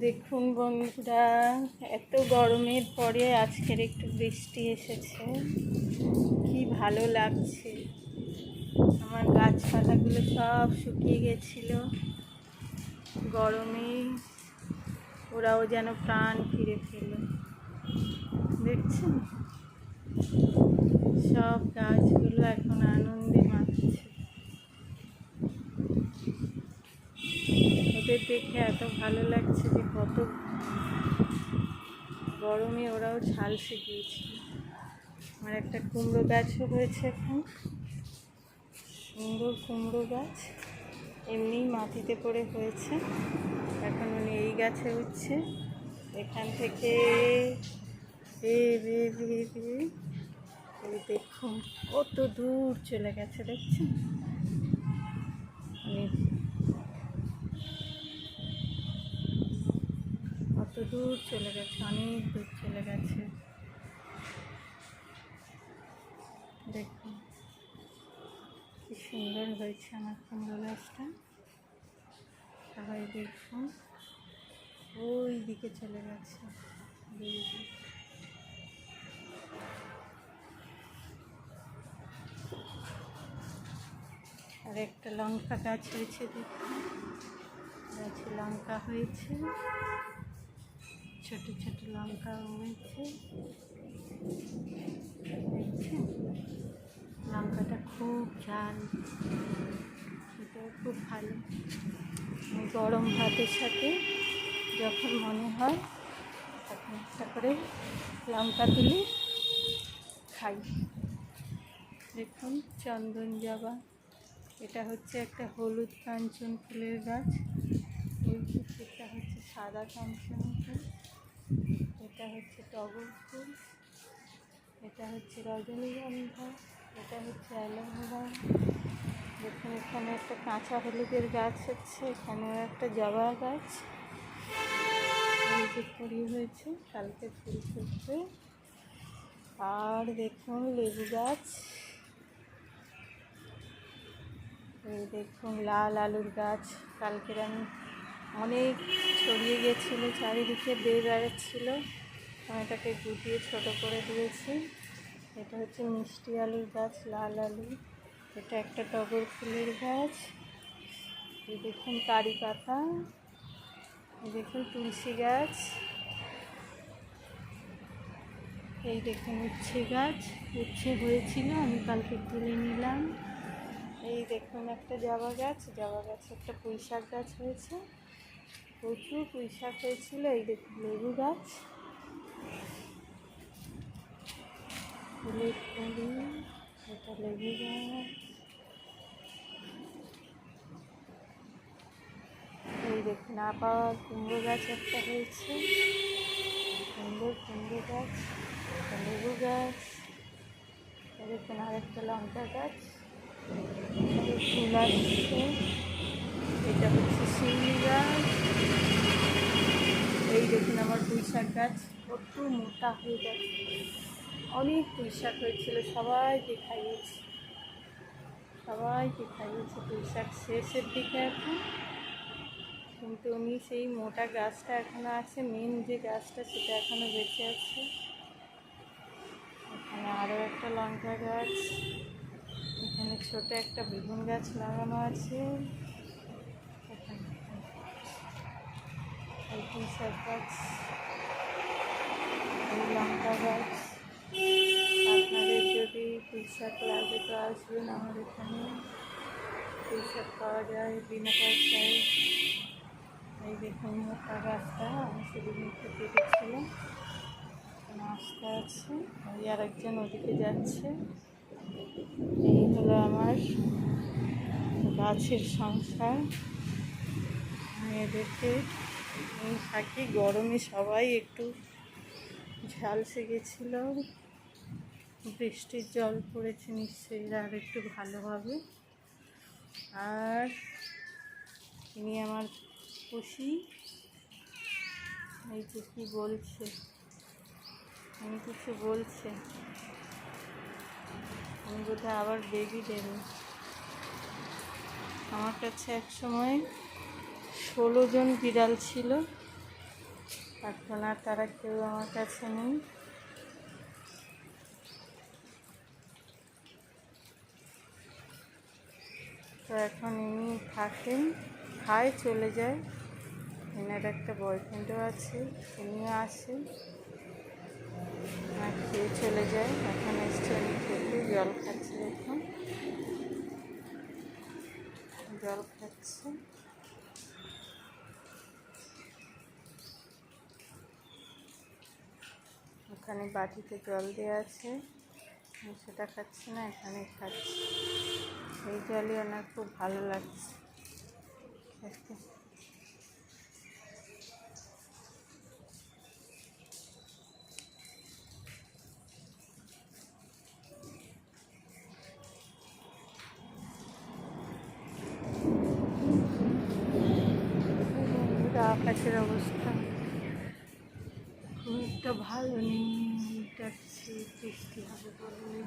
দেখুন বন্ধুরা, এত গরমের পরে আজকের একটু বৃষ্টি এসেছে, কি ভালো লাগছে। আমার গাছপালাগুলো সব শুকিয়ে গেছিল গরমে, ওরাও যেন প্রাণ ফিরে পেল। দেখছেন, সব গাছগুলো এখন আনন্দে মাতছে। ওদের দেখে এত ভালো লাগছে যে কত গরমে ওরাও ঝালসে গিয়েছিল। আমার একটা কুমড়ো গাছও হয়েছে, এখন সুন্দর কুমড়ো গাছ, এমনি মাটিতে পড়ে হয়েছে। এখন উনি এই গাছে উঠছে, এখান থেকে দেখুন কত দূর চলে গেছে, দেখছেন? কত দূর চলে গেছে, অনেক দূর চলে গেছে। দেখুন কি সুন্দর হয়েছে আমার কুমড়ো গাছটা। সবাই দেখুন, ওই দিকে চলে গেছে। আর একটা লঙ্কা গাছ হয়েছে, দেখুন গাছে লঙ্কা হয়েছে, ছোট ছোট লঙ্কা হয়েছে। দেখছেন, লঙ্কাটা খুব ঝাল, এটাও খুব ভালো। গরম ভাতের সাথে যখন মনে হয় তখন একটা করে লঙ্কা তুলে খাই। দেখুন চন্দন জবা, এটা হচ্ছে একটা হলুদ কাঞ্চন ফুলের গাছ, এটা হচ্ছে সাদা কাঞ্চন ফুল, এটা হচ্ছে টগর ফুল, এটা হচ্ছে রজনীগন্ধা, এটা হচ্ছে অ্যালোভেরা। দেখুন এখানে একটা কাঁচা হলুদের গাছ হচ্ছে, এখানেও একটা জবা গাছ, ফুল হয়েছে, কালকে ফুল ফুটবে। আর দেখুন লেবু গাছ, এই দেখুন লাল আলুর গাছ, কালকের আমি অনেক ছড়িয়ে গেছিলো, চারিদিকে বেয়ে বেড়াচ্ছিলো, আমি এটাকে গুটিয়ে ছোটো করে দিয়েছি। এটা হচ্ছে মিষ্টি আলুর গাছ, লাল আলু। এটা একটা টগর ফুলের গাছ, এই দেখুন কারি পাতা, এই দেখুন তুলসী গাছ, এই দেখুন উচ্ছে গাছ, উচ্ছে হয়েছিল আমি কালকে তুলে নিলাম। এই দেখুন একটা জবা গাছ, জবা গাছে একটা পুঁই শাক গাছ হয়েছে, প্রচুর পুঁই শাক হয়েছিল। এই দেখুন লেবু গাছ, ফুলের কুঁড়ি, এটা লেবু গাছ। এই দেখুন আবার কুমড়ো গাছ একটা হয়েছে, সুন্দর কুমড়ো গাছ, লেবু গাছ। দেখুন আরেকটা লঙ্কা গাছ, ফুল আসছে, এটা হচ্ছে শিউলি গাছ। এই দেখুন আমার পুঁই শাক গাছ কত মোটা হয়ে গেছে, অনেক পুঁই শাক হয়েছিল, সবাইকে খাইয়েছি পুঁই শাক শেষের দিকে এখন, কিন্তু উনি সেই মোটা গাছটা এখনও আছে, মেন যে গাছটা সেটা এখনও বেঁচে আছে। এখানে আরও একটা লঙ্কা গাছ, এখানে ছোট একটা বেগুন গাছ লাগানো আছে, এখানে এই পুঁই শাক গাছ, এই লঙ্কা গাছ। আপনাদের যদি পুঁই শাক লাগে তো আসবেন, আমার এখানে পুঁই শাক পাওয়া যায় বিনা পয়সায়। এই দেখুন মোটা গাছটা আমি সেদিন একটু কেটেছিলাম, আস্তে আছে, ওই আর একজন ওদিকে যাচ্ছে। এই হলো আমার গাছের সংসার, এদেরকে থাকি। গরমে সবাই একটু ঝালসে গেছিল, বৃষ্টির জল পড়েছে, নিশ্চয়ই এরা আর একটু ভালো হবে। আর ইনি আমার খুশি, এই যে কী বলছে, উনি কিছু বলছে, উনি বোধহয় আবার বেবি দেবে। আমার কাছে এক সময় 16 জন বিড়াল ছিল, এখন আর তারা কেউ আমার কাছে নেই। তো এখন ইনি থাকেন, খায়, চলে যায়। এনার একটা বয়ফ্রেন্ডও আছে, তিনিও আসেন আর খেয়ে চলে যায়। এখন এসছে উনি খেতে, জল খাচ্ছে, দেখুন জল খাচ্ছে। ওখানে বাটিতে জল দেওয়া আছে, সেটা খাচ্ছে না, এখানে খাচ্ছে। এই জলই ওনার খুব ভালো লাগছে খেতে। আকাশের অবস্থা খুব একটা ভালো নেই, ডাকছে বৃষ্টি হবে বলে।